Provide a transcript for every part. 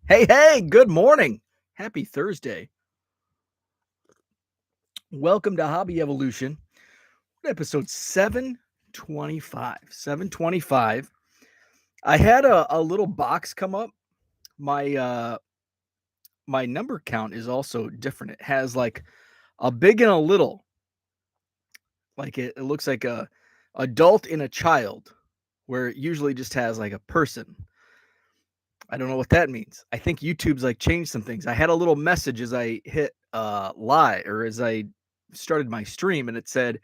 Hey, good morning. Happy Thursday. Welcome to Hobby Evolution, episode 725. 725. I had a little box come up. My number count is also different. It has like a big and a little. Like it looks like a adult and a child, where it usually just has like a person. I don't know what that means. I think YouTube's like changed some things. I had a little message as I hit live or as I started my stream, and it said,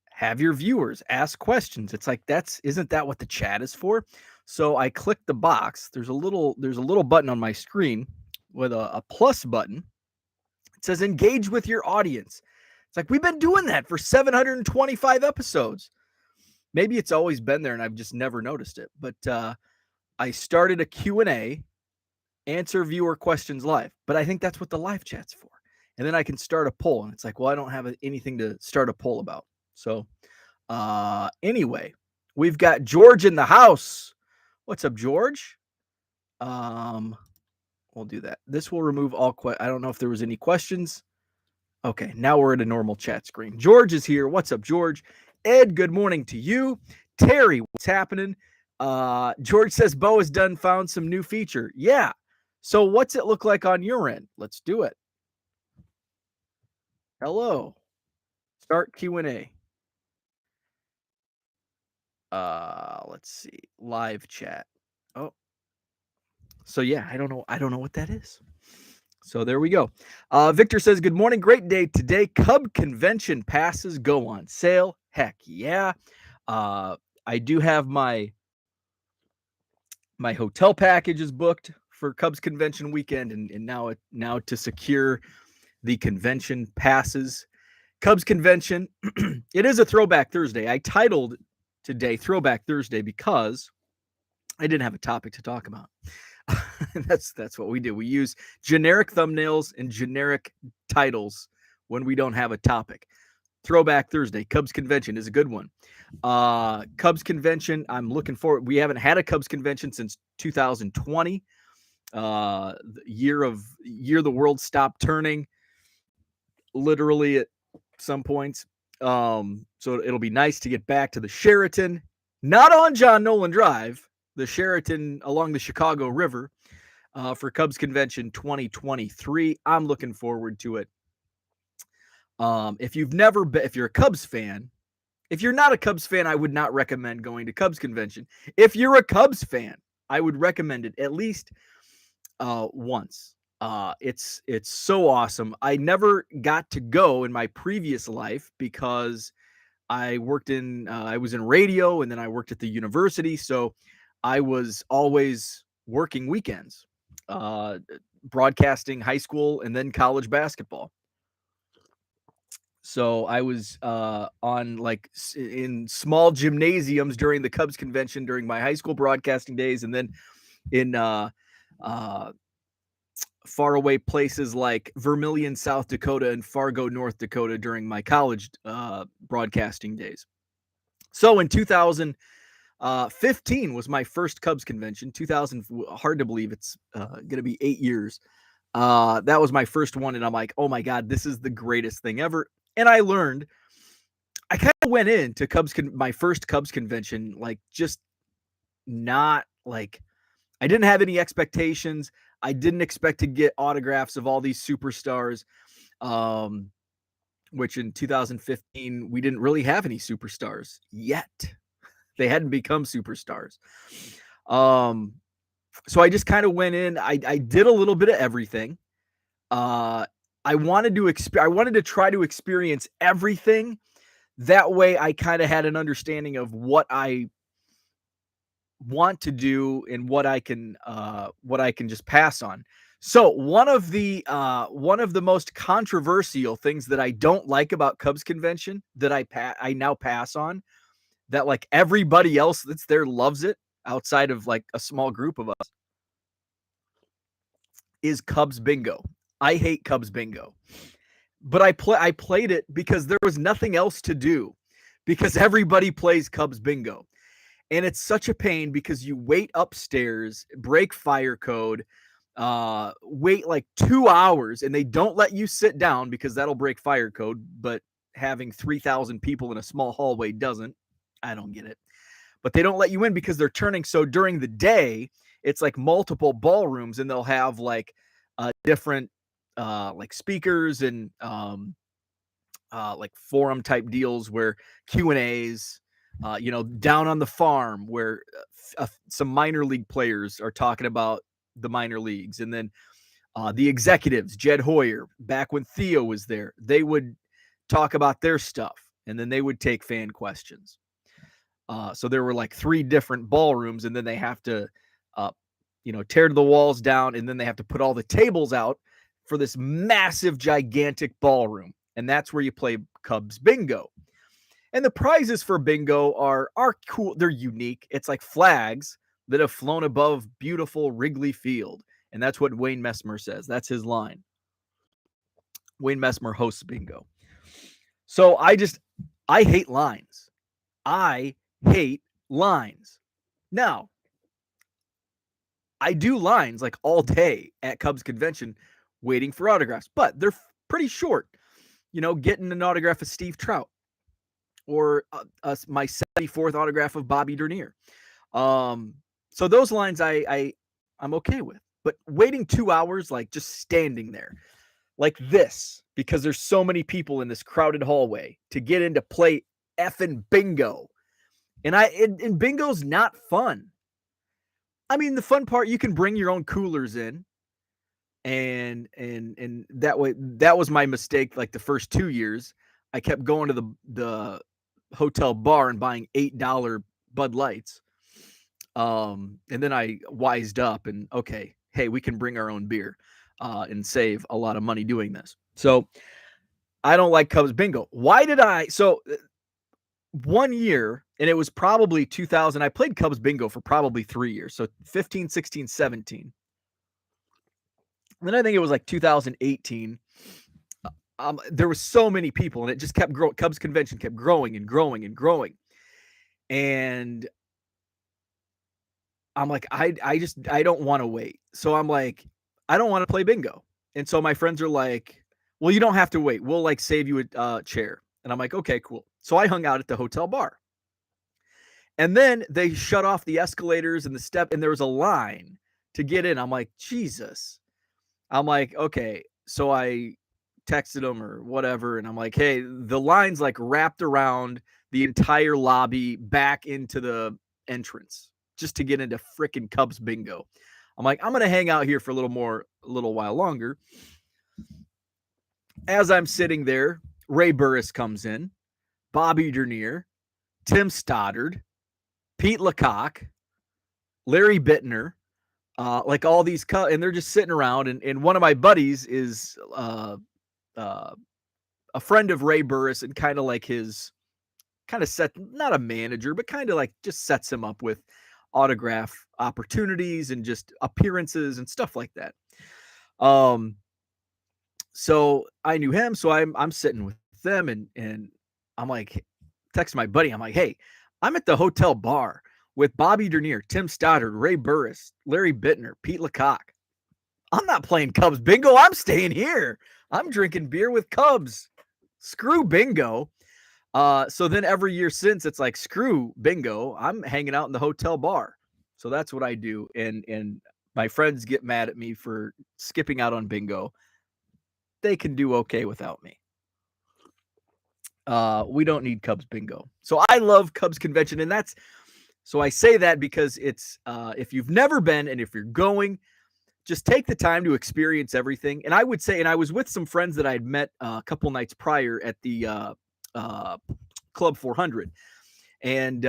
have your viewers ask questions. It's like, isn't that what the chat is for? So I clicked the box. There's a little button on my screen with a plus button. It says engage with your audience. It's like, we've been doing that for 725 episodes. Maybe it's always been there and I've just never noticed it. But I started a Q&A, answer viewer questions live. But I think that's what the live chat's for. And then I can start a poll. And it's like, well, I don't have anything to start a poll about. So anyway, we've got George in the house. What's up, George? We'll do that. This will remove all I don't know if there was any questions. Okay, now we're at a normal chat screen. George is here. What's up, George? Ed, good morning to you. Terry, what's happening? George says Bo has found some new feature. Yeah. So what's it look like on your end? Let's do it. Hello. Start Q&A. Let's see. Live chat. Oh. So yeah, I don't know what that is. So there we go. Victor says, good morning. Great day today. Cub convention passes go on sale. Heck yeah. I do have my hotel package is booked for Cubs convention weekend, and now to secure the convention passes. Cubs convention. It is a Throwback Thursday. I titled today Throwback Thursday because I didn't have a topic to talk about. That's what we do. We use generic thumbnails and generic titles when we don't have a topic. Throwback Thursday, Cubs convention is a good one. Cubs convention, I'm looking forward. We haven't had a Cubs convention since 2020. The year the world stopped turning, literally at some points. So it'll be nice to get back to the Sheraton, not on John Nolan Drive, the Sheraton along the Chicago River, for Cubs Convention 2023. I'm looking forward to it. If you're a Cubs fan, if you're not a Cubs fan, I would not recommend going to Cubs Convention. If you're a Cubs fan, I would recommend it at least once. It's so awesome. I never got to go in my previous life because I was in radio, and then I worked at the university. So I was always working weekends, broadcasting high school and then college basketball. So I was on in small gymnasiums during the Cubs convention during my high school broadcasting days, and then in faraway places like Vermilion, South Dakota, and Fargo, North Dakota during my college broadcasting days. So in 2015 was my first Cubs convention. 2000, hard to believe it's going to be 8 years. That was my first one, and I'm like, oh my God, this is the greatest thing ever. And I kind of went into my first Cubs convention, just not I didn't have any expectations. I didn't expect to get autographs of all these superstars, which in 2015, we didn't really have any superstars yet. They hadn't become superstars. So I just kind of went in. I did a little bit of everything. I wanted to try to experience everything. That way I kind of had an understanding of what I want to do and what I can just pass on. So one of the most controversial things that I don't like about Cubs convention that I now pass on, that everybody else that's there loves it outside of a small group of us, is Cubs bingo. I hate Cubs bingo, but I played it because there was nothing else to do, because everybody plays Cubs bingo. And it's such a pain because you wait upstairs, break fire code. wait like 2 hours, and they don't let you sit down because that'll break fire code, but having 3,000 people in a small hallway doesn't. I don't get it. But they don't let you in because they're turning. So during the day, it's like multiple ballrooms, and they'll have like different like speakers and like forum type deals where Q&As, down on the farm where some minor league players are talking about the minor leagues. And then the executives, Jed Hoyer, back when Theo was there, they would talk about their stuff, and then they would take fan questions. So there were like 3 different ballrooms, and then they have to, tear the walls down, and then they have to put all the tables out for this massive, gigantic ballroom. And that's where you play Cubs bingo. And the prizes for bingo are cool. They're unique. It's like flags that have flown above beautiful Wrigley Field. And that's what Wayne Messmer says. That's his line. Wayne Messmer hosts bingo. So I hate lines. I hate lines. Now, I do lines like all day at Cubs convention waiting for autographs, but they're pretty short. Getting an autograph of Steve Trout or my 74th autograph of Bobby Dernier. So those lines I'm okay with. But waiting 2 hours, like just standing there like this, because there's so many people in this crowded hallway to get in to play effing bingo. And bingo's not fun. I mean, the fun part, you can bring your own coolers in. And that way, that was my mistake. Like the first 2 years, I kept going to the hotel bar and buying $8 Bud Lights. And then I wised up and, okay, hey, we can bring our own beer and save a lot of money doing this. So I don't like Cubs bingo. Why did I? So 1 year, and it was probably 2000. I played Cubs bingo for probably 3 years. So 15, 16, 17. And then I think it was like 2018. There were so many people, and it just kept growing. Cubs convention kept growing and growing and growing. And I'm like, I don't want to wait. So I'm like, I don't want to play bingo. And so my friends are like, well, you don't have to wait. We'll like save you a chair. And I'm like, okay, cool. So I hung out at the hotel bar. And then they shut off the escalators and the step, and there was a line to get in. I'm like, Jesus. I'm like, okay. So I texted them or whatever, and I'm like, hey, the line's like wrapped around the entire lobby back into the entrance just to get into freaking Cubs bingo. I'm like, I'm going to hang out here for a little while longer. As I'm sitting there, Ray Burris comes in, Bobby Dernier, Tim Stoddard, Pete LaCock, Larry Bittner, like all these, and they're just sitting around. And one of my buddies is a friend of Ray Burris, and kind of like his, not a manager, but kind of like just sets him up with autograph opportunities and just appearances and stuff like that. So I knew him, so I'm sitting with them, and I'm like, text my buddy. I'm like, hey, I'm at the hotel bar with Bobby Dernier, Tim Stoddard, Ray Burris, Larry Bittner, Pete LaCock. I'm not playing Cubs bingo. I'm staying here. I'm drinking beer with Cubs. Screw bingo. So then every year since, it's like, screw bingo. I'm hanging out in the hotel bar. So that's what I do. And my friends get mad at me for skipping out on bingo. They can do okay without me. We don't need Cubs bingo. So I love Cubs convention. And so I say that because it's, if you've never been, and if you're going, just take the time to experience everything. And I would say, and I was with some friends that I'd met a couple nights prior at the Club 400. And,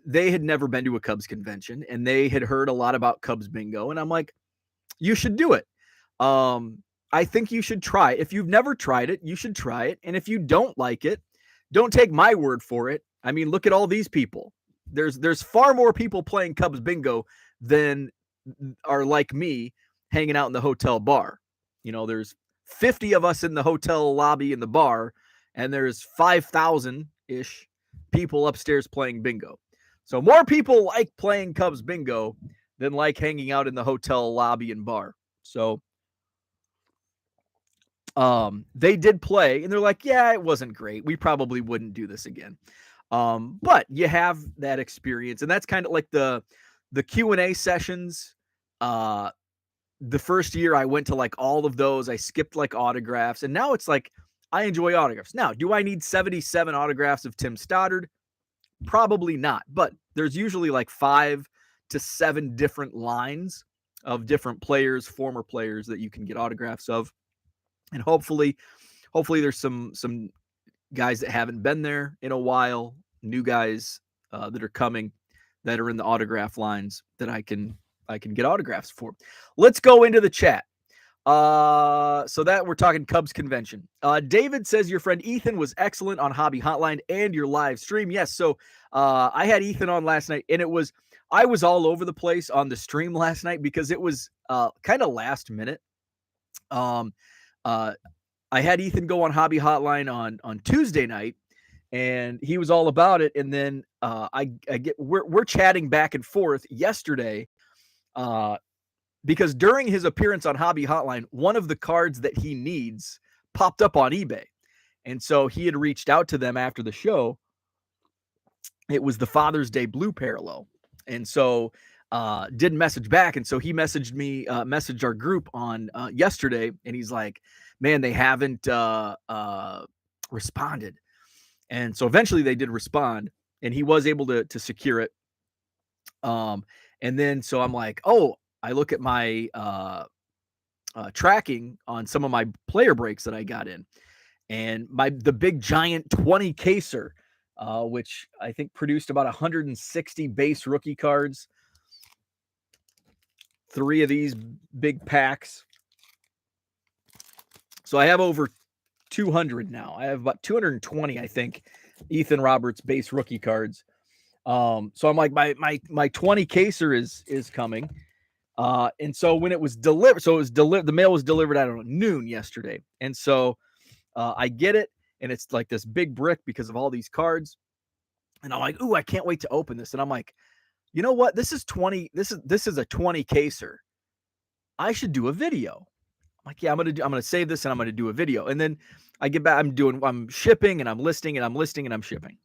they had never been to a Cubs convention, and they had heard a lot about Cubs bingo. And I'm like, you should do it. I think you should try it. If you've never tried it, you should try it. And if you don't like it, don't take my word for it. I mean, look at all these people. There's far more people playing Cubs bingo than are like me hanging out in the hotel bar. There's 50 of us in the hotel lobby in the bar, and there's 5,000-ish people upstairs playing bingo. So more people like playing Cubs bingo than like hanging out in the hotel lobby and bar. So they did play, and they're like, yeah, it wasn't great. We probably wouldn't do this again. But you have that experience, and that's kind of like the Q&A sessions. The first year I went to like all of those. I skipped like autographs, and now it's like I enjoy autographs. Now, do I need 77 autographs of Tim Stoddard? Probably not, but there's usually like 5 to 7 different lines of different players, former players that you can get autographs of. And hopefully there's some guys that haven't been there in a while, new guys that are coming that are in the autograph lines that I can get autographs for. Let's go into the chat. So that we're talking Cubs convention. David says your friend Ethan was excellent on Hobby Hotline and your live stream. Yes. So I had Ethan on last night, and I was all over the place on the stream last night because it was kind of last minute. I had Ethan go on Hobby Hotline on Tuesday night, and he was all about it. And then we're chatting back and forth yesterday, because during his appearance on Hobby Hotline, one of the cards that he needs popped up on eBay, and so he had reached out to them after the show. It was the Father's Day Blue Parallel, and so didn't message back, and so he messaged me, messaged our group on yesterday, and he's like, man, they haven't responded. And so eventually they did respond, and he was able to secure it. And then so I'm like, oh, I look at my tracking on some of my player breaks that I got in, and the big giant 20 caser, which I think produced about 160 base rookie cards, 3 of these big packs. So I have over 200 now. I have about 220, I think, Ethan Roberts base rookie cards. So I'm like, my 20 caser is coming. And so when it was delivered, the mail was delivered, I don't know, noon yesterday. And so I get it, and it's like this big brick because of all these cards. And I'm like, ooh, I can't wait to open this. And I'm like, you know what? This is a 20 caser. I should do a video. I'm like, yeah, I'm gonna save this, and I'm gonna do a video. And then I get back, I'm shipping, and I'm listing, and I'm shipping.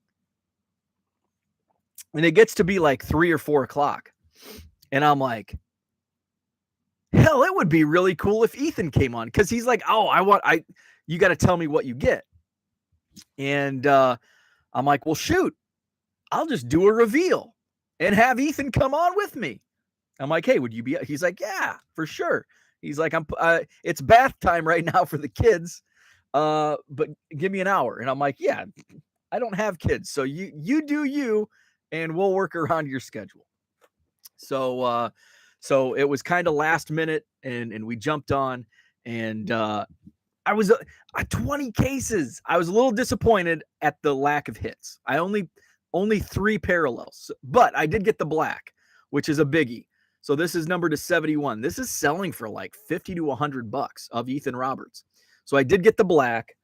And it gets to be like 3 or 4 o'clock. And I'm like, hell, it would be really cool if Ethan came on, because he's like, oh, you got to tell me what you get. And I'm like, well, shoot, I'll just do a reveal and have Ethan come on with me. I'm like, hey, would you be? He's like, yeah, for sure. He's like, it's bath time right now for the kids, but give me an hour. And I'm like, yeah, I don't have kids, so you do you, and we'll work around your schedule. So it was kind of last minute, and we jumped on, and I was 20 cases. I was a little disappointed at the lack of hits. I only 3 parallels, but I did get the black, which is a biggie. So this is numbered to 71. This is selling for like $50 to $100 of Ethan Roberts. So I did get the black.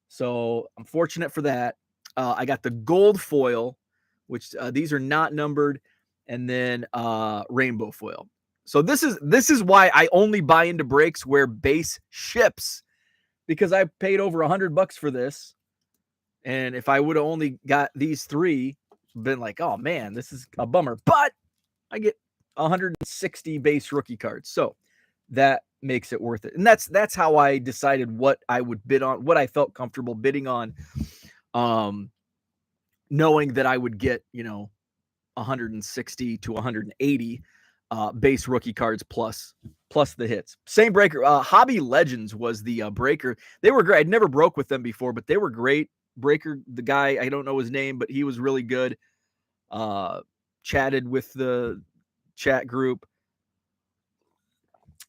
So I'm fortunate for that. I got the gold foil, which these are not numbered, and then rainbow foil. So this is why I only buy into breaks where base ships, because I paid over $100 for this. And if I would have only got these 3, been like, oh man, this is a bummer. But I get 160 base rookie cards, so that makes it worth it. And that's how I decided what I would bid on, what I felt comfortable bidding on, knowing that I would get 160 to 180 base rookie cards plus the hits. Same breaker. Hobby Legends was the breaker. They were great. I'd never broke with them before, but they were great. Breaker, the guy, I don't know his name, but he was really good. Chatted with the chat group.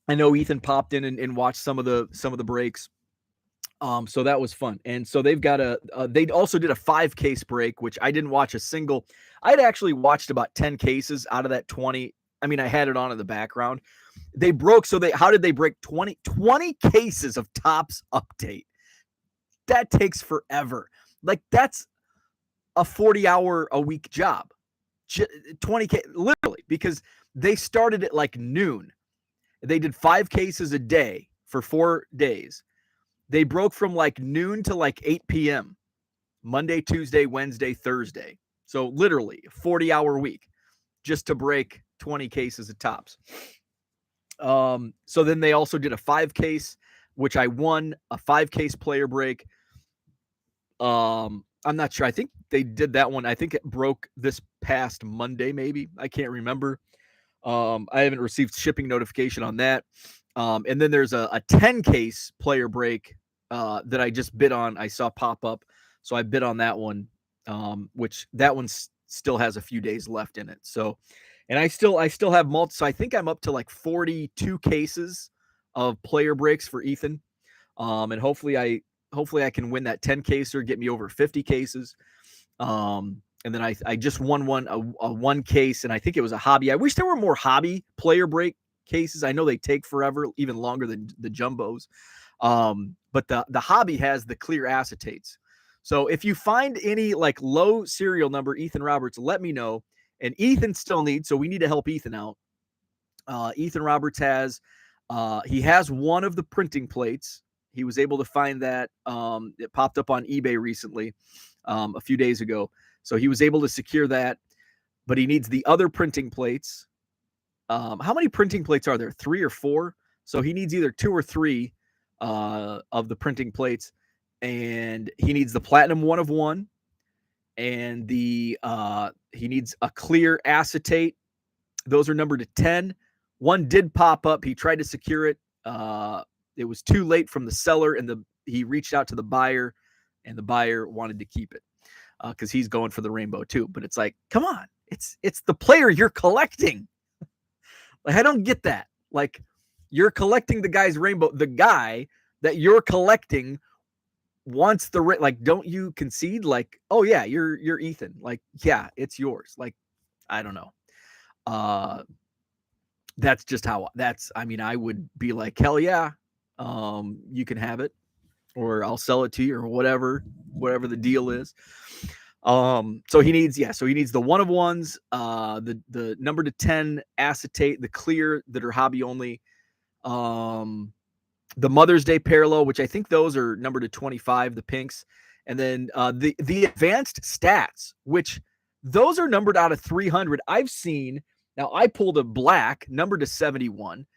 I know Ethan popped in and watched some of the breaks. So that was fun. And so they've got they also did a 5 case break, which I didn't watch a single. I'd actually watched about 10 cases out of that 20. I mean, I had it on in the background. They broke. So how did they break 20 cases of Topps Update? That takes forever. Like, that's a 40-hour a week job. 20K, literally, because They started at like noon. They did 5 cases a day for 4 days. They broke from like noon to like 8 p.m. Monday, Tuesday, Wednesday, Thursday. So literally a 40-hour week just to break 20 cases of tops. So then they also did a 5 case, which I won, a 5 case player break. I'm not sure. I think they did that one. I think it broke this past Monday, maybe. I can't remember. I haven't received shipping notification on that. And then there's a 10 case player break that I just bid on. I saw pop up. So I bid on that one, which that one still has a few days left in it. So, and I still have so I think I'm up to like 42 cases of player breaks for Ethan. And hopefully I can win that 10 caser, get me over 50 cases. And then I just won a 1 case, and I think it was a hobby. I wish there were more hobby player break cases. I know they take forever, even longer than the jumbos. But the hobby has the clear acetates. So if you find any like low serial number Ethan Roberts, let me know. And Ethan still needs, so we need to help Ethan out. Ethan Roberts has he has one of the printing plates. He was able to find that. It popped up on eBay recently, a few days ago. So he was able to secure that, but he needs the other printing plates. How many printing plates are there? 3 or 4? So he needs either 2 or 3 of the printing plates, and he needs the platinum 1 of 1, and he needs a clear acetate. Those are numbered to 10. One did pop up. He tried to secure it. It was too late from the seller, and he reached out to the buyer, and the buyer wanted to keep it because he's going for the rainbow too. But it's like, come on, it's the player you're collecting. Like, I don't get that. Like, you're collecting the guy's rainbow. The guy that you're collecting wants the like. Don't you concede? Like, oh yeah, you're Ethan. Like, yeah, it's yours. Like, I don't know. That's just how I mean, I would be like, hell yeah, you can have it, or I'll sell it to you, or whatever the deal is. So he needs the 1 of 1s, the number to 10 acetate, the clear that are hobby only, the Mother's Day parallel, which I think those are numbered to 25, the pinks, and then the advanced stats, which those are numbered out of 300. I've seen. Now, I pulled a black numbered to 71,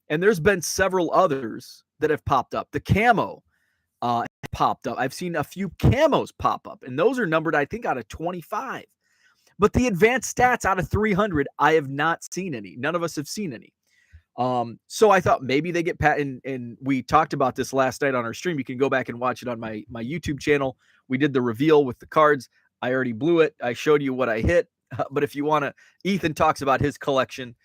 and there's been several others that have popped up. The camo popped up. I've seen a few camos pop up, and those are numbered, I think, out of 25. But the advanced stats out of 300, I have not seen any. None of us have seen any. So I thought maybe they get and we talked about this last night on our stream. You can go back and watch it on my YouTube channel. We did the reveal with the cards. I already blew it. I showed you what I hit. But if you want to, Ethan talks about his collection.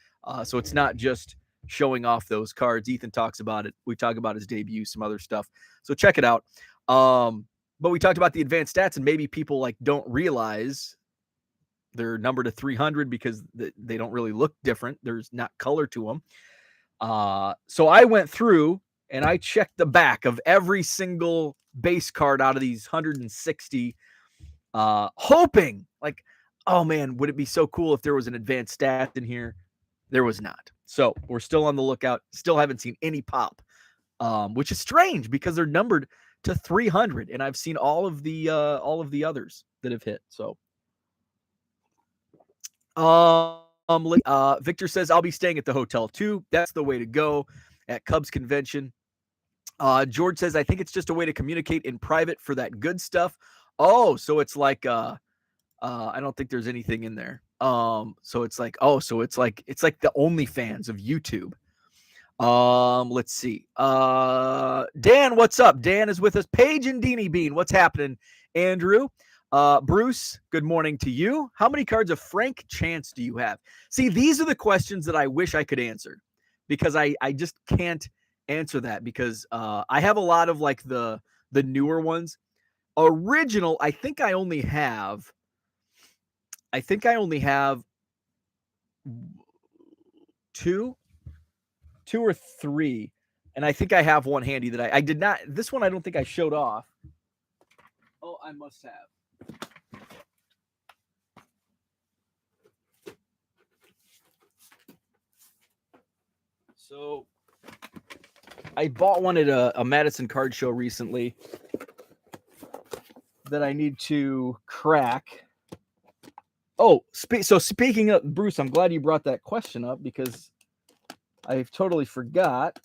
So it's not just showing off those cards. Ethan talks about it. We talk about his debut, some other stuff. So check it out. But we talked about the advanced stats, and maybe people like don't realize they're numbered to 300 because they don't really look different. There's not color to them. So I went through and I checked the back of every single base card out of these 160, hoping like, oh man, would it be so cool if there was an advanced stat in here? There was not. So we're still on the lookout. Still haven't seen any pop, which is strange because they're numbered to 300, and I've seen all of the others that have hit. So, Victor says I'll be staying at the hotel too. That's the way to go at Cubs convention. George says I think it's just a way to communicate in private for that good stuff. Oh, so it's like I don't think there's anything in there. So it's like the OnlyFans of YouTube. Let's see. Dan, what's up? Dan is with us. Paige and Deanie Bean, what's happening? Andrew, Bruce, good morning to you. How many cards of Frank Chance do you have? See, these are the questions that I wish I could answer because I just can't answer that because I have a lot of like the newer ones. Original, I think I only have 2 or 3, and I think I have one handy that I did not. This one I don't think I showed off. Oh, I must have. So I bought one at a Madison card show recently that I need to crack. Oh, so speaking of Bruce, I'm glad you brought that question up because I totally forgot.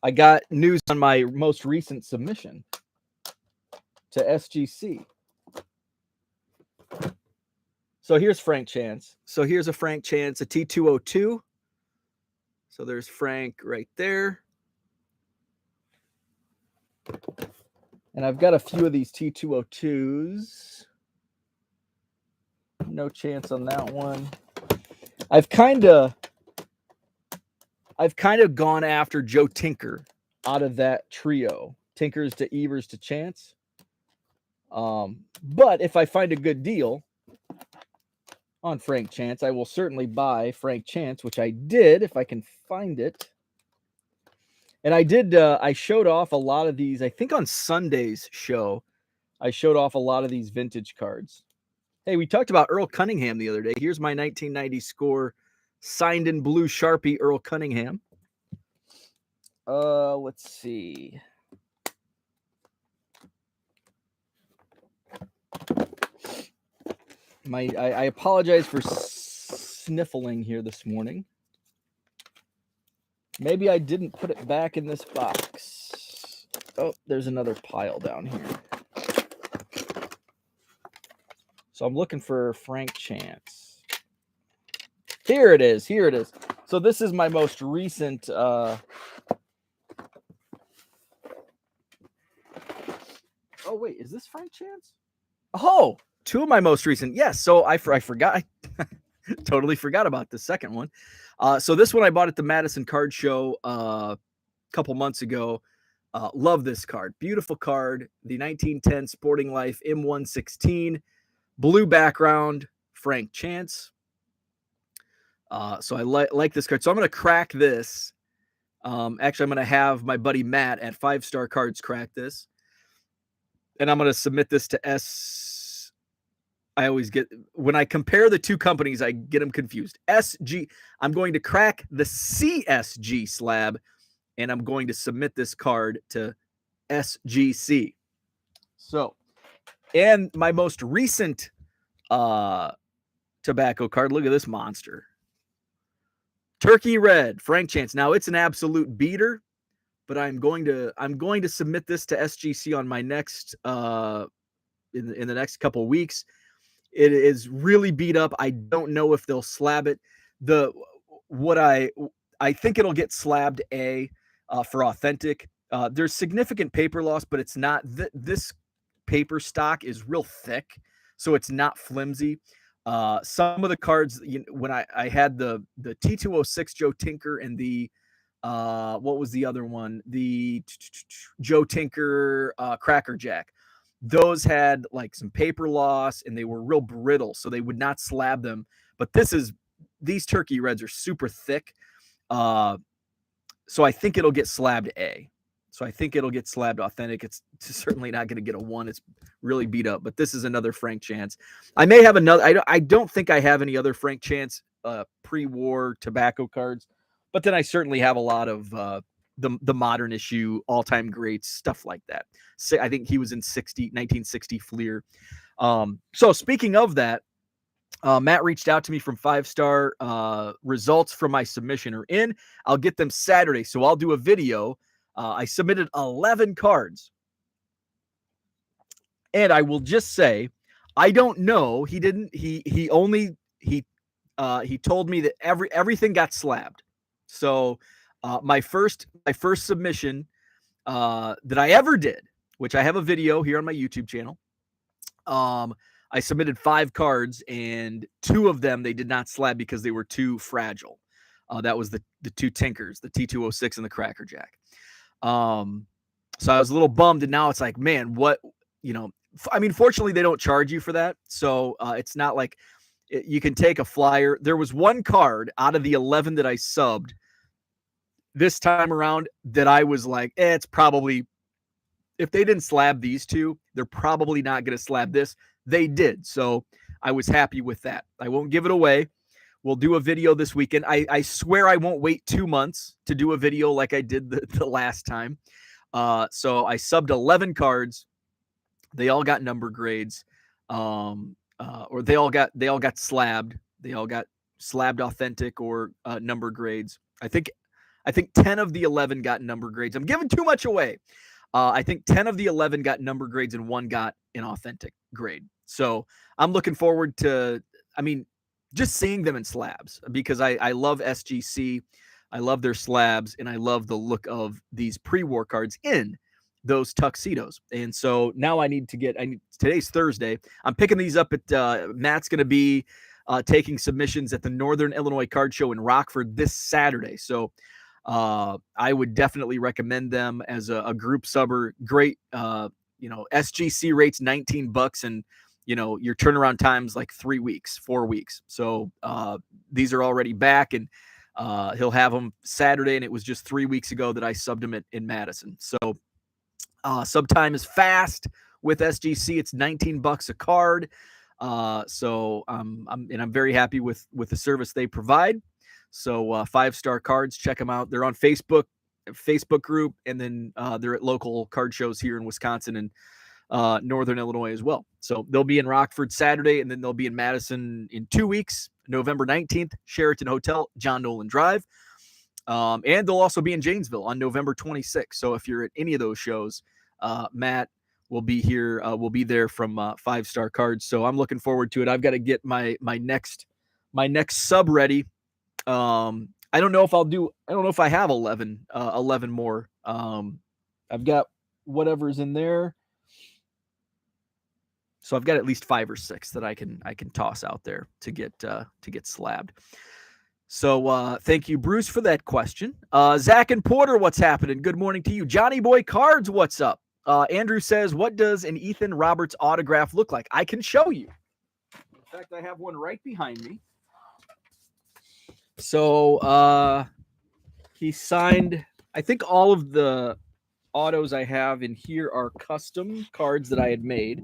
I got news on my most recent submission to SGC. So here's Frank Chance. So here's a Frank Chance, a T202. So there's Frank right there. And I've got a few of these T202s. No chance on that one. I've kind of gone after Joe Tinker out of that trio. Tinkers to Evers to Chance. But if I find a good deal on Frank Chance, I will certainly buy Frank Chance, which I did if I can find it. And I did, I showed off a lot of these, I think on Sunday's show, I showed off a lot of these vintage cards. Hey, we talked about Earl Cunningham the other day. Here's my 1990 score, signed in blue Sharpie, Earl Cunningham. Let's see. I apologize for sniffling here this morning. Maybe I didn't put it back in this box. Oh, there's another pile down here. So I'm looking for Frank Chance. Here it is. Here it is. So this is my most recent. Oh, wait. Is this Frank Chance? Oh, two of my most recent. Yes. So I forgot. I totally forgot about the second one. So this one I bought at the Madison Card Show a couple months ago. Love this card. Beautiful card. The 1910 Sporting Life M116. Blue background. Frank Chance. So I like this card. So I'm going to crack this. Actually, I'm going to have my buddy Matt at 5 Star Cards crack this. And I'm going to submit this to S. I always get, when I compare the two companies, I get them confused. SG, I'm going to crack the CSG slab, and I'm going to submit this card to SGC. So, and my most recent tobacco card, look at this monster. Turkey Red, Frank Chance. Now, it's an absolute beater, but I'm going to submit this to SGC on my next, in the next couple weeks. It is really beat up. I don't know if they'll slab it. I think it'll get slabbed for authentic. There's significant paper loss, but it's not. This paper stock is real thick, so it's not flimsy. Some of the cards, when I had the T206 Joe Tinker and the what was the other one? The Joe Tinker Cracker Jack. Those had like some paper loss and they were real brittle, so they would not slab them. But these Turkey Reds are super thick. So I think it'll get slabbed A. So I think it'll get slabbed authentic. It's certainly not going to get a 1. It's really beat up. But this is another Frank Chance. I may have another. I don't think I have any other Frank Chance pre-war tobacco cards. But then I certainly have a lot of the modern issue, all-time greats, stuff like that. So I think he was in 1960 Fleer. So speaking of that, Matt reached out to me from 5 Star. Results from my submission are in. I'll get them Saturday, so I'll do a video. I submitted 11 cards. And I will just say, I don't know. He didn't. He told me that everything got slabbed. So my first submission that I ever did, which I have a video here on my YouTube channel. I submitted 5 cards, and 2 of them they did not slab because they were too fragile. That was the 2 Tinkers, the T206 and the Cracker Jack. So I was a little bummed, and now it's like, man, what, I mean, fortunately they don't charge you for that. So it's not like you can take a flyer. There was one card out of the 11 that I subbed this time around that I was like, it's probably, if they didn't slab these 2, they're probably not going to slab this. They did. So I was happy with that. I won't give it away, we'll do a video this weekend. I swear I won't wait 2 months to do a video like I did the last time. So I subbed 11 cards. They all got number grades, or they all got slabbed. They all got slabbed authentic or number grades. I think 10 of the 11 got number grades. I'm giving too much away. I think 10 of the 11 got number grades and 1 got an authentic grade. So I'm looking forward to, just seeing them in slabs, because I love SGC. I love their slabs, and I love the look of these pre-war cards in those tuxedos. And so now today's Thursday. I'm picking these up at, Matt's going to be taking submissions at the Northern Illinois Card Show in Rockford this Saturday. So I would definitely recommend them as a group subber. Great, SGC rates $19, and your turnaround time's like 3 weeks, 4 weeks. So these are already back, and he'll have them Saturday, and it was just 3 weeks ago that I subbed him in Madison. So sub time is fast with SGC. It's $19 a card. So I'm very happy with the service they provide. So 5-star cards, check them out. They're on Facebook group, and then they're at local card shows here in Wisconsin and Northern Illinois as well. So they'll be in Rockford Saturday, and then they'll be in Madison in 2 weeks, November 19th, Sheraton Hotel, John Nolan Drive. And they'll also be in Janesville on November 26th. So if you're at any of those shows, Matt will be here. We'll be there from 5-star cards. So I'm looking forward to it. I've got to get my next sub ready. I don't know if I have 11 more. I've got whatever's in there. So I've got at least 5 or 6 that I can toss out there to get slabbed. So thank you, Bruce, for that question. Zach and Porter, what's happening? Good morning to you. Johnny Boy Cards, what's up? Andrew says, what does an Ethan Roberts autograph look like? I can show you. In fact, I have one right behind me. So he signed, I think all of the autos I have in here are custom cards that I had made.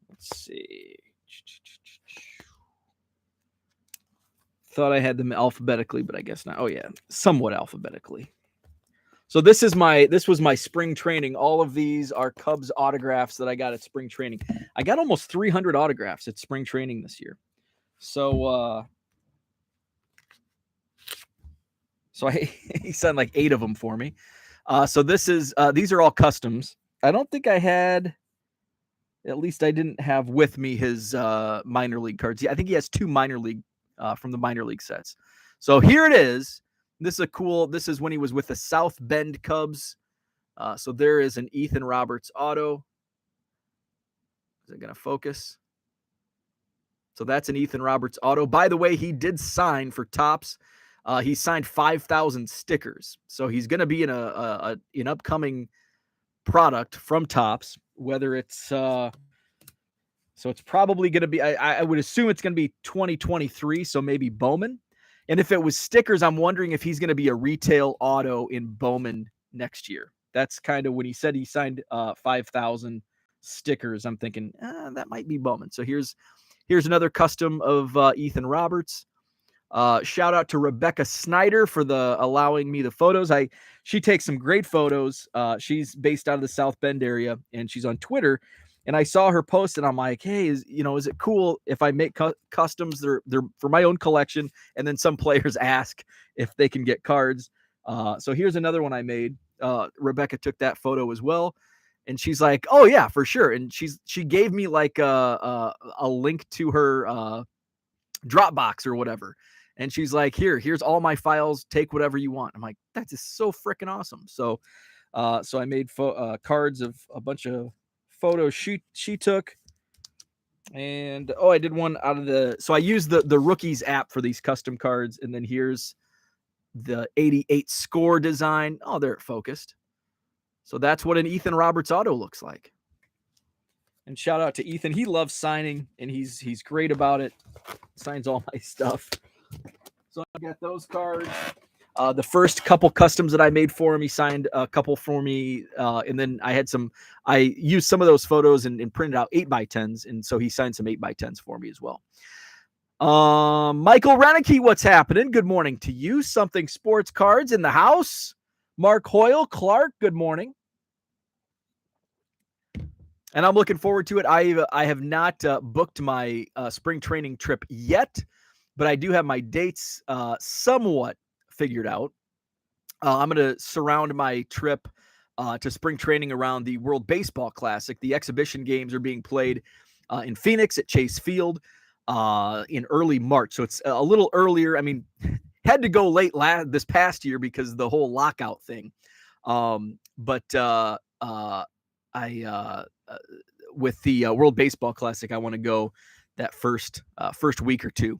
Let's see. Thought I had them alphabetically, but I guess not. Oh yeah, somewhat alphabetically. So this was my spring training. All of these are Cubs autographs that I got at spring training. I got almost 300 autographs at spring training this year. So he signed like 8 of them for me. So these are all customs. I don't think I had, at least I didn't have with me his minor league cards. I think he has 2 minor league from the minor league sets. So here it is. This is when he was with the South Bend Cubs. So there is an Ethan Roberts auto. Is it going to focus? So that's an Ethan Roberts auto. By the way, he did sign for Topps. He signed 5,000 stickers. So he's going to be in an upcoming product from Topps, whether it's so it's probably going to be, I would assume it's going to be 2023. So maybe Bowman. And if it was stickers, I'm wondering if he's going to be a retail auto in Bowman next year. That's kind of when he said he signed 5,000 stickers. I'm thinking that might be Bowman. So here's another custom of Ethan Roberts. Shout out to Rebecca Snyder for allowing me the photos. She takes some great photos. She's based out of the South Bend area, and she's on Twitter. And I saw her post, and I'm like, hey, is it cool if I make customs? They're for my own collection. And then some players ask if they can get cards. So here's another one I made. Rebecca took that photo as well. And she's like, oh yeah, for sure. And she gave me like a link to her Dropbox or whatever. And she's like, here's all my files. Take whatever you want. I'm like, that's just so freaking awesome. So I made cards of a bunch of photos she took. And I did one out of so I used the Rookies app for these custom cards. And then here's the 88 score design. Oh, there it focused. So that's what an Ethan Roberts auto looks like. And shout out to Ethan. He loves signing, and he's great about it. Signs all my stuff. So I got those cards. The first couple customs that I made for him, he signed a couple for me. And then I used some of those photos and printed out 8x10s. And so he signed some 8x10s for me as well. Michael Renicky, what's happening? Good morning to you. Something Sports Cards in the house. Mark Hoyle, Clark, good morning. And I'm looking forward to it. I have not booked my spring training trip yet, but I do have my dates somewhat figured out. I'm going to surround my trip to spring training around the World Baseball Classic. The exhibition games are being played in Phoenix at Chase Field in early March. So it's a little earlier. I mean, had to go late this past year because of the whole lockout thing. But with the World Baseball Classic, I want to go that first week or two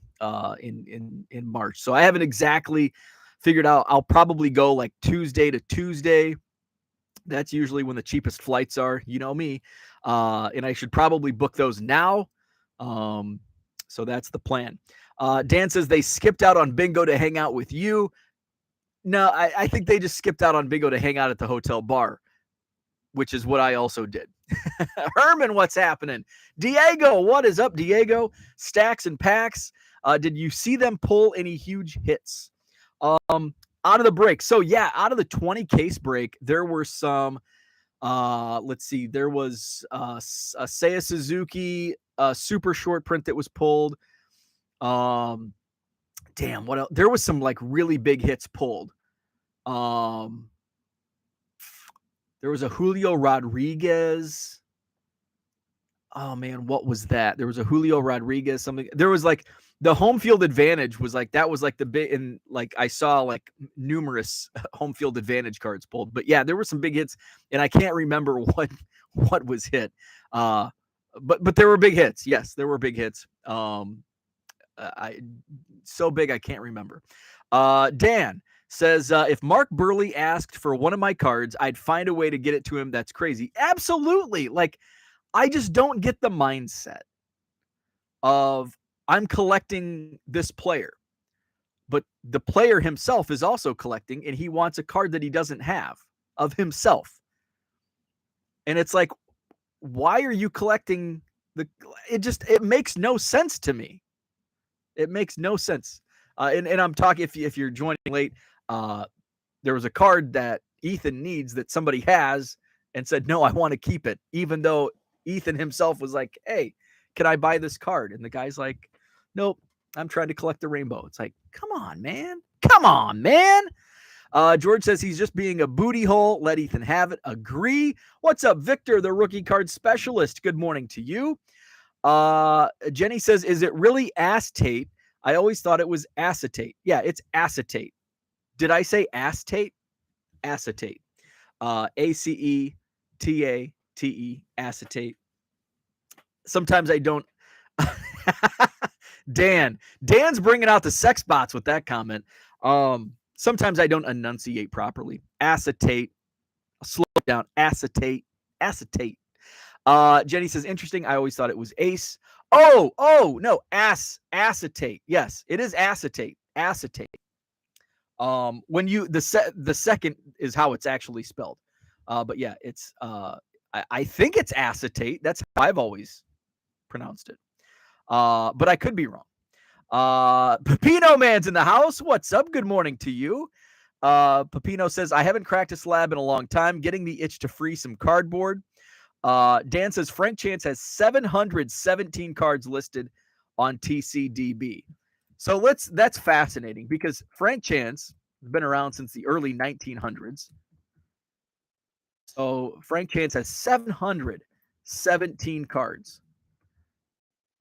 in March. So I haven't exactly figured out. I'll probably go like Tuesday to Tuesday. That's usually when the cheapest flights are. You know me, and I should probably book those now. So that's the plan. Dan says they skipped out on bingo to hang out with you. No, I think they just skipped out on bingo to hang out at the hotel bar, which is what I also did. Herman, what's happening? Diego, what is up, Diego? Stacks and packs. Did you see them pull any huge hits? Out of the break. So yeah, out of the 20 case break, there were some. Let's see. There was a Seiya Suzuki super short print that was pulled. Damn, what else? There was some like really big hits pulled. There was a Julio Rodriguez. Oh man, what was that? There was a Julio Rodriguez, something. There was like the home field advantage was like, that was like the big, and like I saw like numerous home field advantage cards pulled. But yeah, there were some big hits, and I can't remember what was hit. But there were big hits. Yes, there were big hits. So big I can't remember. Dan says, if Mark Burley asked for one of my cards, I'd find a way to get it to him. That's crazy. Absolutely. Like, I just don't get the mindset of I'm collecting this player, but the player himself is also collecting, and he wants a card that he doesn't have of himself. And it's like, why are you collecting it makes no sense to me. It makes no sense. And I'm talking, if you're joining late, there was a card that Ethan needs that somebody has and said, no, I want to keep it. Even though Ethan himself was like, hey, can I buy this card? And the guy's like, nope, I'm trying to collect the rainbow. It's like, come on, man. Come on, man. George says he's just being a booty hole. Let Ethan have it. Agree. What's up, Victor, the rookie card specialist? Good morning to you. Jenny says, is it really acetate? I always thought it was acetate. Yeah, it's acetate. Did I say acetate? Acetate. ACETATE, acetate. Sometimes I don't. Dan's bringing out the sex bots with that comment. Sometimes I don't enunciate properly. Acetate. Slow it down. Acetate. Jenny says, interesting. I always thought it was ace. Oh, no. Acetate. Yes, it is acetate. Acetate. When you, the second is how it's actually spelled. But yeah, it's, I think it's acetate. That's how I've always pronounced it. But I could be wrong. Pepino Man's in the house. What's up? Good morning to you. Pepino says, I haven't cracked a slab in a long time. Getting the itch to free some cardboard. Dan says, Frank Chance has 717 cards listed on TCDB. So that's fascinating because Frank Chance has been around since the early 1900s. So Frank Chance has 717 cards.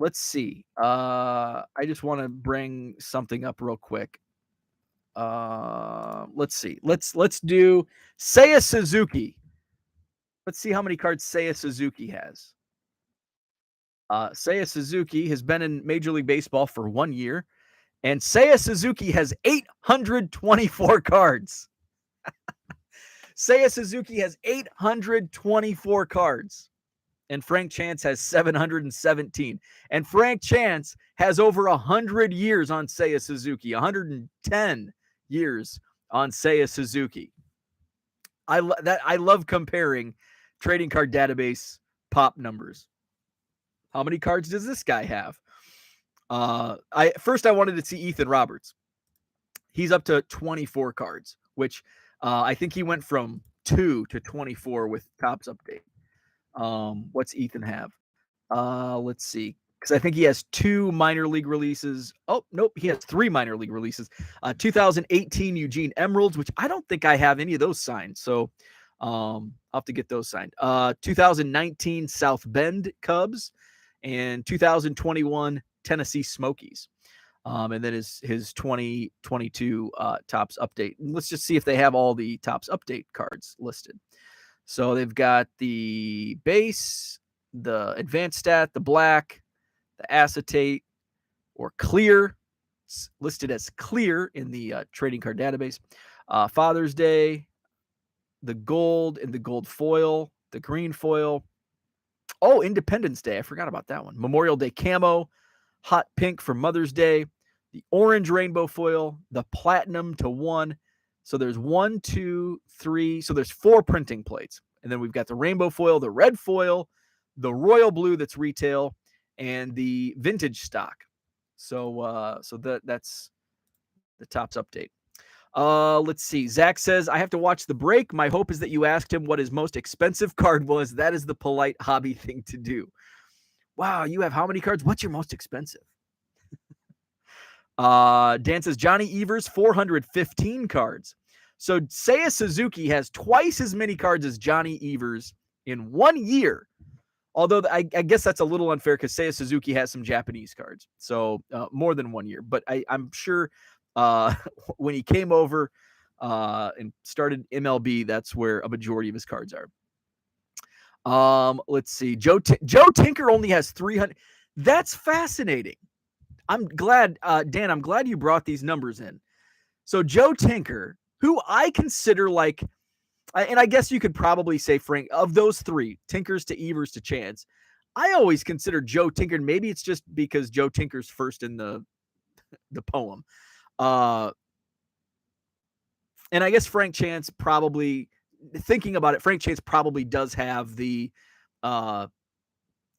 Let's see. I just want to bring something up real quick. Let's see. Let's do Seiya Suzuki. Let's see how many cards Seiya Suzuki has. Seiya Suzuki has been in Major League Baseball for 1 year, and Seiya Suzuki has 824 cards. Seiya Suzuki has 824 cards, and Frank Chance has 717. And Frank Chance has over 100 years on Seiya Suzuki, 110 years on Seiya Suzuki. I love comparing trading card database pop numbers. How many cards does this guy have? I wanted to see Ethan Roberts. He's up to 24 cards, which I think he went from 2 to 24 with Topps update. What's Ethan have? Let's see. Because I think he has 2 minor league releases. Oh, nope. He has 3 minor league releases. 2018 Eugene Emeralds, which I don't think I have any of those signed. So I'll have to get those signed. 2019 South Bend Cubs and 2021 Tennessee Smokies. And then his 2022 Topps update. Let's just see if they have all the Topps update cards listed. So they've got the base, the advanced stat, the black, the acetate, or clear. It's listed as clear in the trading card database. Father's Day, the gold and the gold foil, the green foil. Oh, Independence Day. I forgot about that one. Memorial Day camo, hot pink for Mother's Day, the orange rainbow foil, the platinum to 1. So there's 1, 2, 3. So there's 4 printing plates. And then we've got the rainbow foil, the red foil, the royal blue that's retail, and the vintage stock. So that's the Topps update. Let's see. Zach says, I have to watch the break. My hope is that you asked him what his most expensive card was. That is the polite hobby thing to do. Wow, you have how many cards? What's your most expensive? Dan says, Johnny Evers, 415 cards. So Seiya Suzuki has twice as many cards as Johnny Evers in 1 year. Although I guess that's a little unfair because Seiya Suzuki has some Japanese cards. So more than 1 year. But I'm sure when he came over and started MLB, that's where a majority of his cards are. Let's see. Joe Tinker only has 300. That's fascinating. I'm glad, Dan, I'm glad you brought these numbers in. So Joe Tinker, who I consider like, and I guess you could probably say, Frank, of those 3, Tinkers to Evers to Chance, I always consider Joe Tinker, maybe it's just because Joe Tinker's first in the poem. And I guess Frank Chance probably, thinking about it, Frank Chance probably does have the,